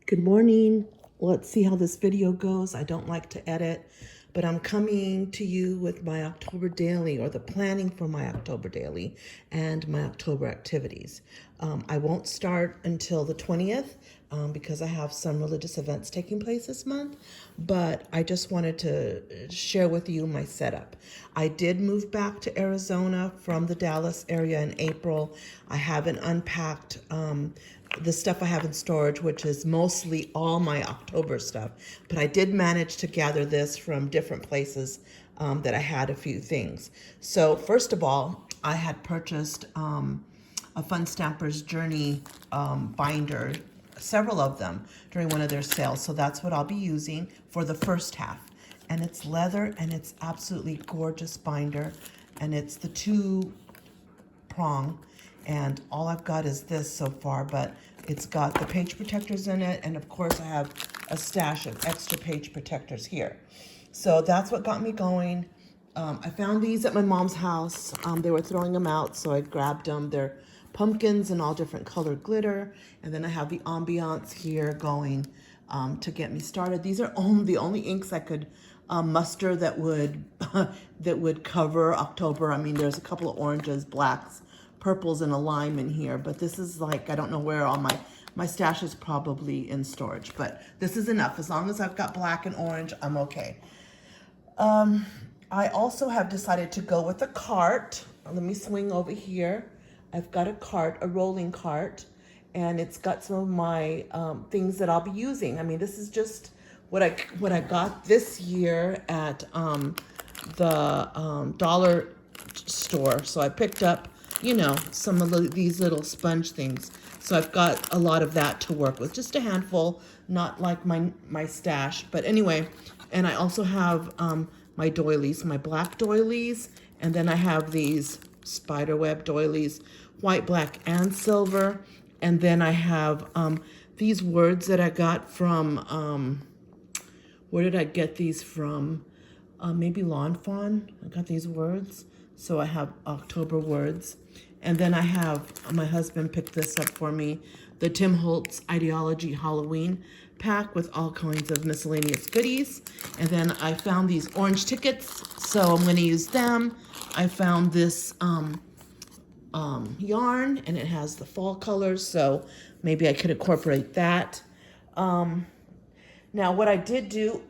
Good morning. Let's see how this video goes. I don't like to edit, but I'm coming to you with my October daily, or the planning for my October daily and my October activities. I won't start until the 20th because I have some religious events taking place this month, but I just wanted to share with you my setup. I did move back to Arizona from the Dallas area in April. I haven't unpacked the stuff I have in storage, which is mostly all my October stuff. But I did manage to gather this from different places that I had a few things. So first of all, I had purchased a Fun Stampers Journey binder, several of them during one of their sales. So that's what I'll be using for the first half. And it's leather, and it's absolutely gorgeous binder. And it's the 2-prong. And all I've got is this so far, but it's got the page protectors in it, and of course I have a stash of extra page protectors here. So that's what got me going. I found these at my mom's house. They were throwing them out, so I grabbed them. They're pumpkins and all different colored glitter, and then I have the ambiance here going to get me started. These are the only inks I could muster that would that would cover October. I mean, there's a couple of oranges, blacks, purples, and a lime in here, but this is like, I don't know where all my stash is, probably in storage, but this is enough. As long as I've got black and orange, I'm okay. I also have decided to go with a cart. Let me swing over here. I've got a cart, a rolling cart, and it's got some of my things that I'll be using. I mean, this is just what I got this year at the dollar store. So I picked up, you know, some of these little sponge things. So I've got a lot of that to work with, just a handful, not like my stash. But anyway, and I also have my doilies, my black doilies, and then I have these spiderweb doilies, white, black, and silver. And then I have these words that I got from, where did I get these from? Maybe Lawn Fawn. I got these words. So I have October words. And then I have, my husband picked this up for me, the Tim Holtz Ideology Halloween pack with all kinds of miscellaneous goodies. And then I found these orange tickets, so I'm going to use them. I found this yarn, and it has the fall colors, so maybe I could incorporate that. Now, what I did do,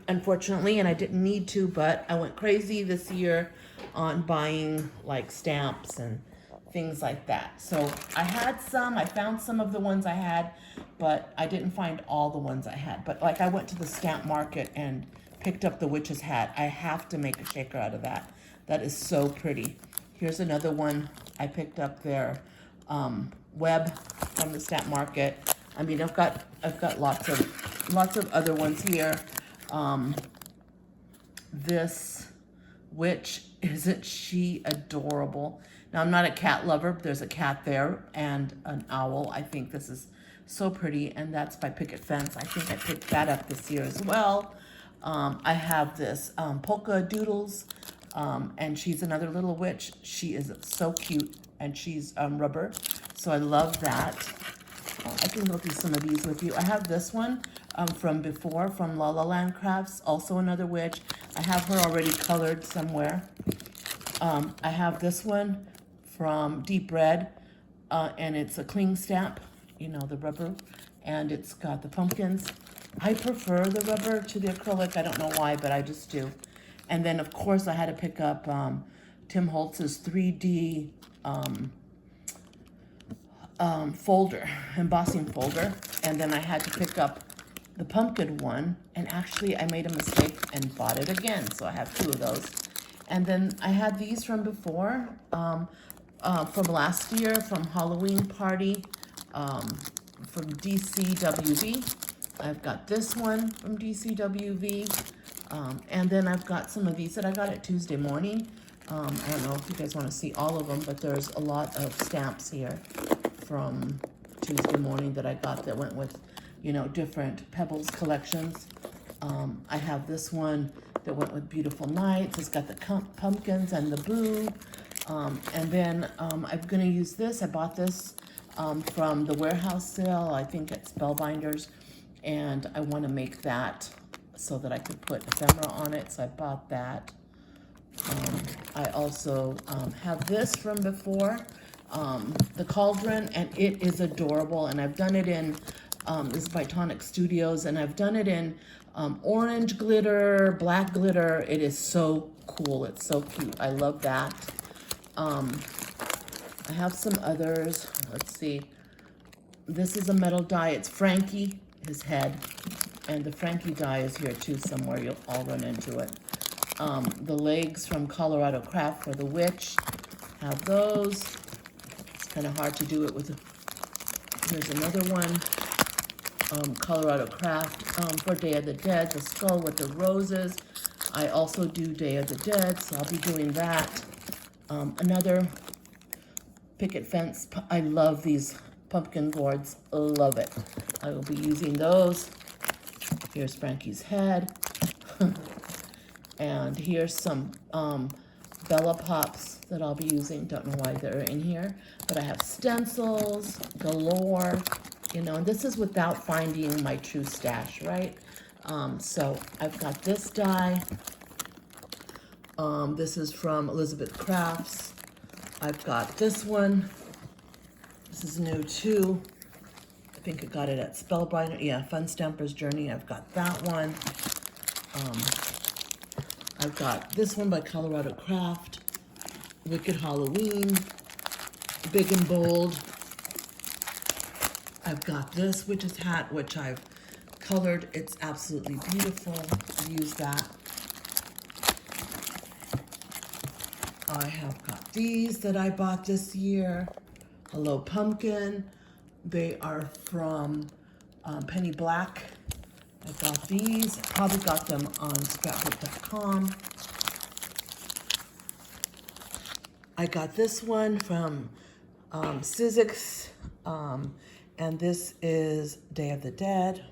unfortunately, and I didn't need to, but I went crazy this year on buying like stamps and things like that. So I found some of the ones I had, but I didn't find all the ones I had. But like, I went to the stamp market and picked up the witch's hat. I have to make a shaker out of that. That is so pretty. Here's another one. I picked up their web from the stamp market. I mean, I've got lots of other ones here. This witch, isn't she adorable? Now, I'm not a cat lover, but there's a cat there and an owl. I think this is so pretty, and that's by Picket Fence. I think I picked that up this year as well. I have this Polka Doodles, and she's another little witch. She is so cute, and she's rubber, so I love that. I can go through some of these with you. I have this one from before, from La La Land Crafts, also another witch. I have her already colored somewhere. I have this one from Deep Red, and it's a cling stamp, you know, the rubber, and it's got the pumpkins. I prefer the rubber to the acrylic. I don't know why, but I just do. And then, of course, I had to pick up Tim Holtz's 3D embossing folder, and then I had to pick up the pumpkin one, and actually I made a mistake and bought it again, so I have 2 of those. And then I had these from before, from last year, from Halloween Party, from DCWV. I've got this one from DCWV, and then I've got some of these that I got at Tuesday Morning. I don't know if you guys want to see all of them, but there's a lot of stamps here from Tuesday Morning that I got that went with, you know, different Pebbles collections. I have this one that went with Beautiful Nights. It's got the pumpkins and the boo. And then I'm going to use this. I bought this from the warehouse sale, I think at Spellbinders, and I want to make that so that I could put ephemera on it, so I bought that. I also have this from before, the cauldron, and it is adorable, and I've done it in, this is by Tonic Studios, and I've done it in orange glitter, black glitter. It is so cool, it's so cute, I love that. I have some others, let's see. This is a metal die, it's Frankie, his head, and the Frankie die is here too somewhere, you'll all run into it. The legs from Colorado Craft for the witch, have those. It's kind of hard to do it with, here's another one, Colorado Craft for Day of the Dead, the skull with the roses. I also do Day of the Dead, so I'll be doing that. Another picket fence, I love these pumpkin boards, love it. I will be using those. Here's Frankie's head. And here's some Bella Pops that I'll be using. Don't know why they're in here. But I have stencils galore, you know, and this is without finding my true stash, right? So I've got this die. This is from Elizabeth Crafts. I've got this one. This is new too. I think I got it at Spellbinder. Yeah, Fun Stamper's Journey. I've got that one. I've got this one by Colorado Craft, Wicked Halloween, Big and Bold. I've got this witch's hat, which I've colored. It's absolutely beautiful. I've used that. I have got these that I bought this year. Hello Pumpkin. They are from Penny Black. I got these, probably got them on scrapbook.com. I got this one from Sizzix, and this is Day of the Dead,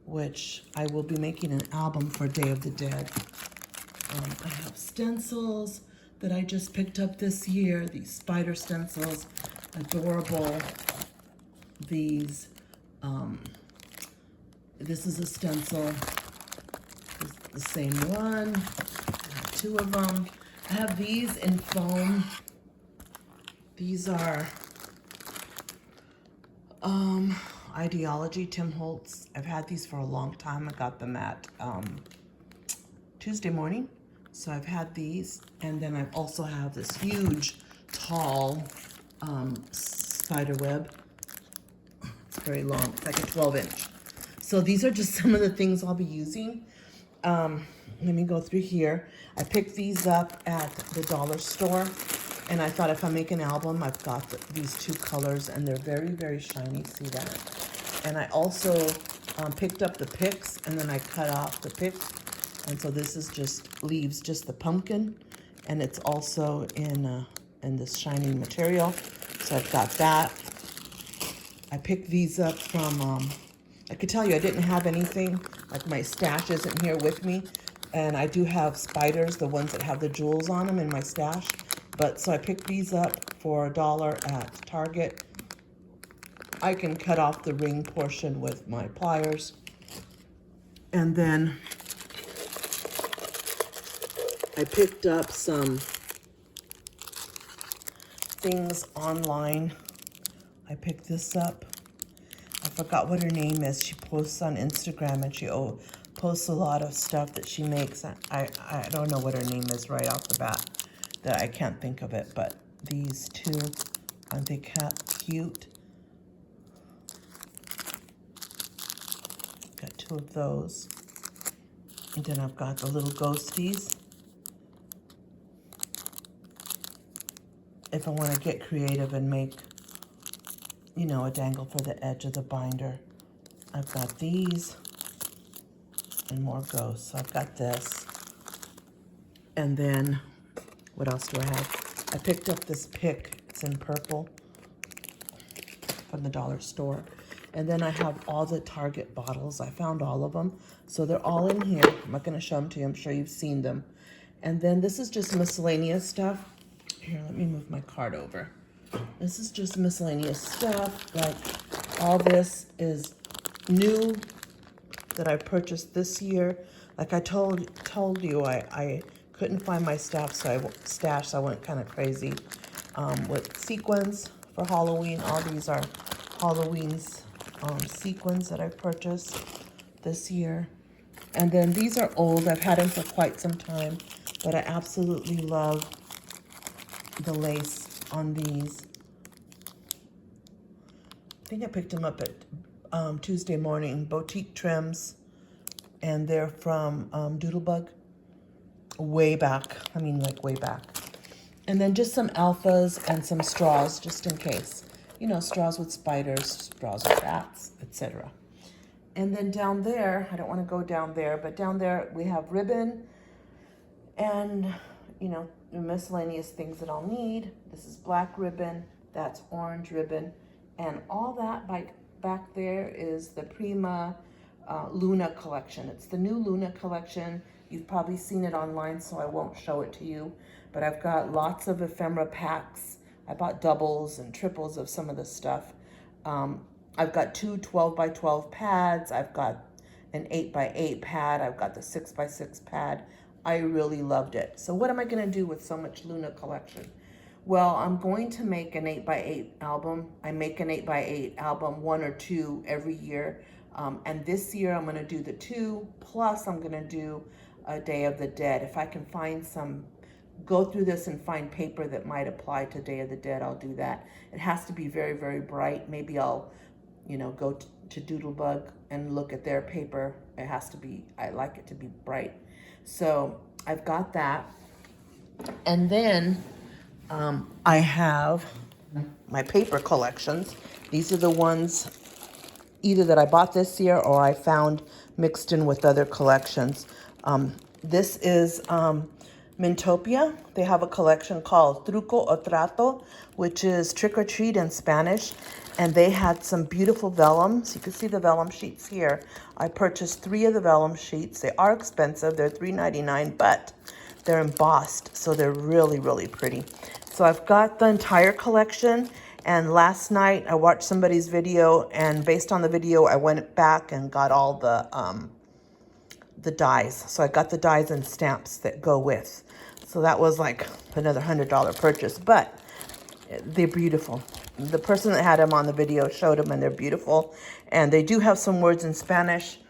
which I will be making an album for Day of the Dead. I have stencils that I just picked up this year, these spider stencils, adorable. These, this is a stencil, it's the same one, I have two of them. I have these in foam. These are Ideology, Tim Holtz. I've had these for a long time. I got them at Tuesday morning. So I've had these, and then I also have this huge, tall spider web. It's very long, it's like a 12-inch. So these are just some of the things I'll be using. Let me go through here. I picked these up at the dollar store, and I thought if I make an album, I've got these two colors, and they're very, very shiny, see that? And I also picked up the picks, and then I cut off the picks, and so this is just leaves just the pumpkin, and it's also in this shiny material, so I've got that. I picked these up from, I could tell you I didn't have anything, like my stash isn't here with me, and I do have spiders, the ones that have the jewels on them in my stash, but so I picked these up for $1 at Target. I can cut off the ring portion with my pliers, and then I picked up some things online. I picked this up. I forgot what her name is. She posts on Instagram, and she posts a lot of stuff that she makes. I don't know what her name is right off the bat, that I can't think of it, but these two, aren't they cute? Got two of those. And then I've got the little ghosties. If I want to get creative and make, you know, a dangle for the edge of the binder. I've got these and more ghosts. So I've got this. And then, what else do I have? I picked up this pick. It's in purple from the dollar store. And then I have all the Target bottles. I found all of them. So they're all in here. I'm not going to show them to you. I'm sure you've seen them. And then this is just miscellaneous stuff. Here, let me move my card over. This is just miscellaneous stuff. Like all this is new that I purchased this year. Like I told you, I couldn't find my stash, so I went kind of crazy with sequins for Halloween. All these are Halloween's sequins that I purchased this year. And then these are old. I've had them for quite some time, but I absolutely love the lace on these. I think I picked them up at Tuesday morning, boutique trims, and they're from Doodlebug, way back. I mean, like way back. And then just some alphas and some straws, just in case. You know, straws with spiders, straws with bats, etc. And then down there, I don't want to go down there, but down there we have ribbon and, you know, the miscellaneous things that I'll need. This is black ribbon, that's orange ribbon, and all that back there is the Prima Luna collection. It's the new Luna collection. You've probably seen it online, so I won't show it to you, but I've got lots of ephemera packs. I bought doubles and triples of some of the stuff. I've got two 12 by 12 pads. I've got an 8 by 8 pad. I've got the 6 by 6 pad. I really loved it. So what am I going to do with so much Luna collection? Well, I'm going to make an 8 by 8 album. I make an 8 by 8 album, 1 or 2 every year. And this year I'm going to do the 2, plus I'm going to do a Day of the Dead. If I can find go through this and find paper that might apply to Day of the Dead, I'll do that. It has to be very, very bright. Maybe I'll, you know, go to Doodlebug and look at their paper. It has to be, I like it to be bright. So I've got that. And then I have my paper collections. These are the ones either that I bought this year or I found mixed in with other collections. This is Mintopia. They have a collection called Truco o Trato, which is trick or treat in Spanish. And they had some beautiful vellums. You can see the vellum sheets here. I purchased 3 of the vellum sheets. They are expensive. They're $3.99, but they're embossed, so they're really, really pretty. So I've got the entire collection. And last night I watched somebody's video, and based on the video, I went back and got all the dies. So I got the dies and stamps that go with. So that was like another $100 purchase, but they're beautiful. The person that had them on the video showed them, and they're beautiful. And they do have some words in Spanish.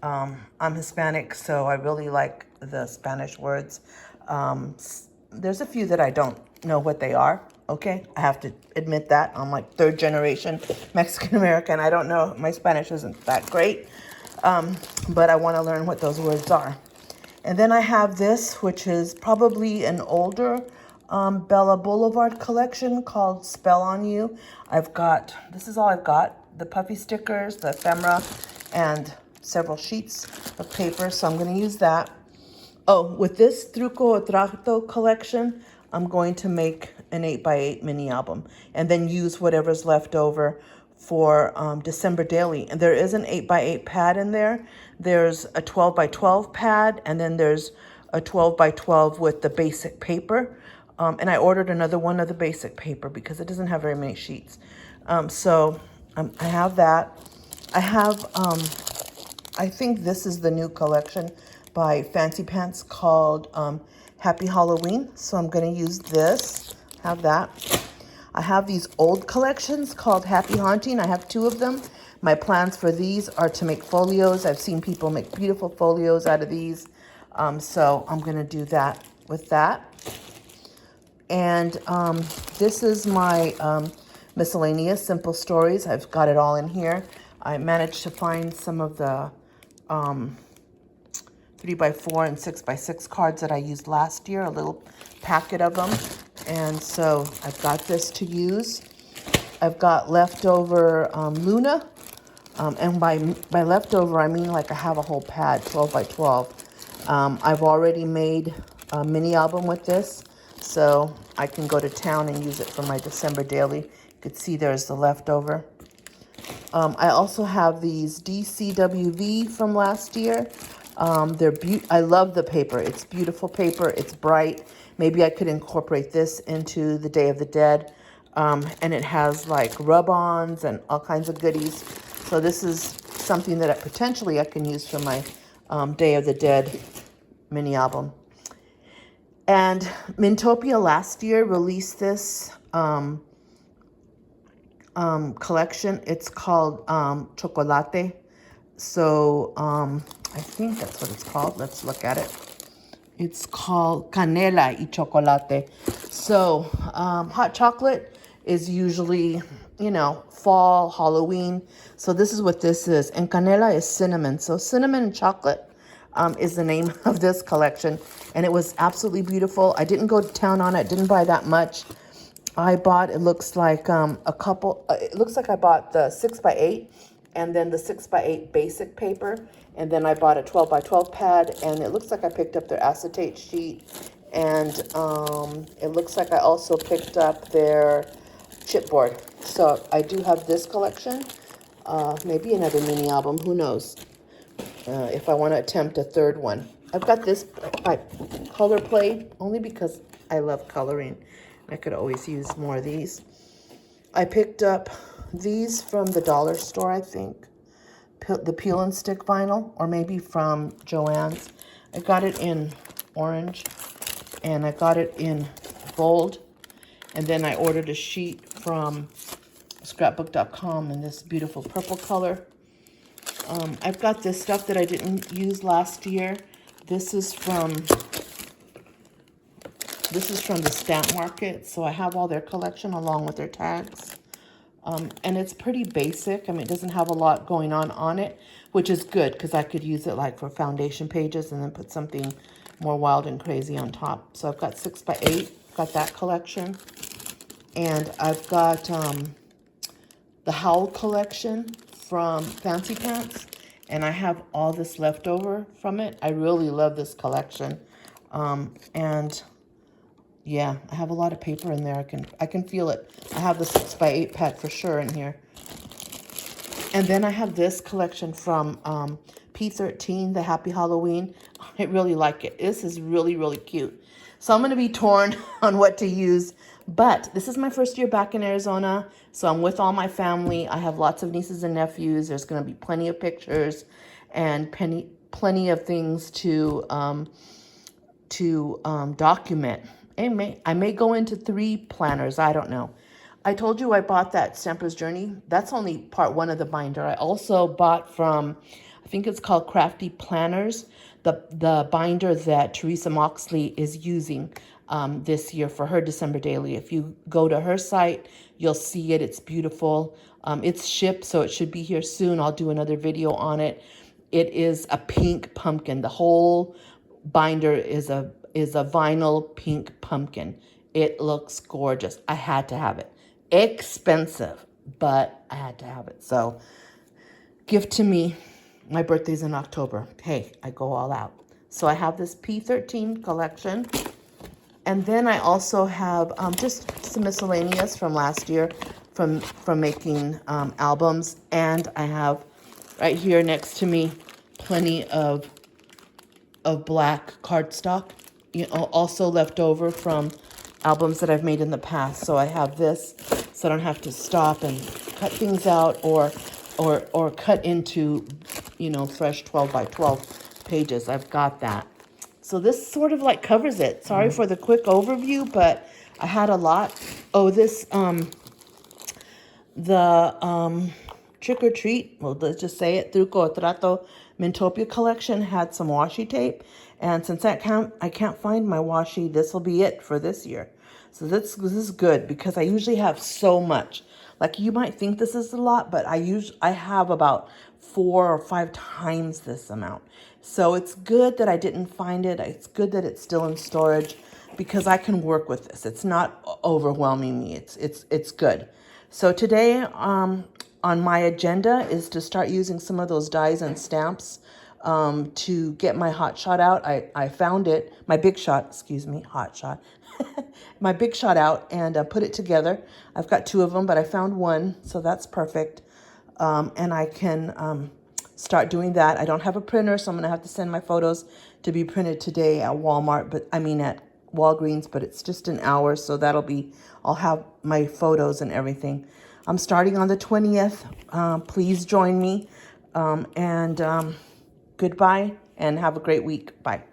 I'm Hispanic, so I really like the Spanish words. There's a few that I don't know what they are. Okay, I have to admit that. I'm like 3rd generation Mexican American. I don't know. My Spanish isn't that great, but I want to learn what those words are. And then I have this, which is probably an older Bella Boulevard collection called Spell on You. This is all I've got, the puffy stickers, the ephemera, and several sheets of paper, so I'm going to use that. Oh, with this Truco o Trato collection, I'm going to make an 8 by 8 mini album and then use whatever's left over for December Daily. And there is an 8 by 8 pad in there. There's a 12 by 12 pad, and then there's a 12 by 12 with the basic paper. And I ordered another one of the basic paper because it doesn't have very many sheets. So I have that. I have, I think this is the new collection by Fancy Pants called Happy Halloween. So I'm going to use this, have that. I have these old collections called Happy Haunting. I have 2 of them. My plans for these are to make folios. I've seen people make beautiful folios out of these. So I'm going to do that with that. And this is my miscellaneous simple stories. I've got it all in here. I managed to find some of the 3x4 and 6x6 cards that I used last year, a little packet of them. And so I've got this to use. I've got leftover Luna. And by leftover, I mean like I have a whole pad, 12 by 12. I've already made a mini album with this, so I can go to town and use it for my December Daily. You could see there's the leftover. I also have these DCWV from last year. I love the paper. It's beautiful paper. It's bright. Maybe I could incorporate this into the Day of the Dead. And it has like rub-ons and all kinds of goodies. So this is something that potentially I can use for my Day of the Dead mini album. And Mintopia last year released this collection. It's called Chocolate. So I think that's what it's called. Let's look at it. It's called Canela y Chocolate. So hot chocolate is usually, you know, fall, Halloween. So this is what this is. And Canela is cinnamon. So cinnamon and chocolate is the name of this collection. And it was absolutely beautiful. I didn't go to town on it. Didn't buy that much. I bought, it looks like it looks like I bought the 6x8 and then the 6x8 basic paper. And then I bought a 12x12 pad, and it looks like I picked up their acetate sheet. And it looks like I also picked up their chipboard. So I do have this collection, maybe another mini album, who knows, if I want to attempt a third one. I've got this by Color Play, only because I love coloring. I could always use more of these. I picked up these from the dollar store, I think. The peel and stick vinyl, or maybe from Joann's. I got it in orange, and I got it in gold. And then I ordered a sheet from scrapbook.com in this beautiful purple color. I've got this stuff that I didn't use last year. This is from the Stamp Market, so I have all their collection along with their tags. And it's pretty basic. I mean, it doesn't have a lot going on it, which is good because I could use it like for foundation pages and then put something more wild and crazy on top. So I've got 6x8, got that collection. And I've got the Howl collection from Fancy Pants, and I have all this left over from it. I really love this collection. And yeah, I have a lot of paper in there. I can feel it. I have the 6x8 pad for sure in here. And then I have this collection from P13, the Happy Halloween. I really like it. This is really, really cute. So I'm going to be torn on what to use. But this is my first year back in Arizona. So I'm with all my family. I have lots of nieces and nephews. There's going to be plenty of pictures and plenty of things to document. I may go into 3 planners. I don't know. I told you I bought that Stamper's Journey. That's only part 1 of the binder. I also bought from, I think it's called Crafty Planners, the binder that Teresa Moxley is using this year for her December Daily. If you go to her site, you'll see it. It's beautiful. It's shipped, so it should be here soon. I'll do another video on it. It is a pink pumpkin. The whole binder is a vinyl pink pumpkin. It looks gorgeous. I had to have it. Expensive, but I had to have it. So, gift to me. My birthday's in October. Hey, I go all out. So I have this P13 collection. And then I also have just some miscellaneous from last year from making albums. And I have right here next to me plenty of black cardstock, you know, also left over from albums that I've made in the past. So I have this, so I don't have to stop and cut things out or cut into, you know, fresh 12x12 pages. I've got that. So this sort of like covers it. Sorry for the quick overview, but I had a lot. Oh, this Trick or Treat, well, let's just say it, Truco o Trato Mintopia collection had some washi tape, and since I can't find my washi, this will be it for this year. So this is good because I usually have so much. Like, you might think this is a lot, but I have about 4 or 5 times this amount. So it's good that I didn't find it. It's good that it's still in storage because I can work with this. It's not overwhelming me. It's good. So today on my agenda is to start using some of those dies and stamps to get my hot shot out. I found it, my big shot, excuse me, hot shot, my big shot out, and put it together. I've got 2 of them, but I found one, so that's perfect. And I can start doing that. I don't have a printer, so I'm going to have to send my photos to be printed today at Walmart, at Walgreens, but it's just an hour, so I'll have my photos and everything. I'm starting on the 20th. Please join me. And goodbye and have a great week. Bye.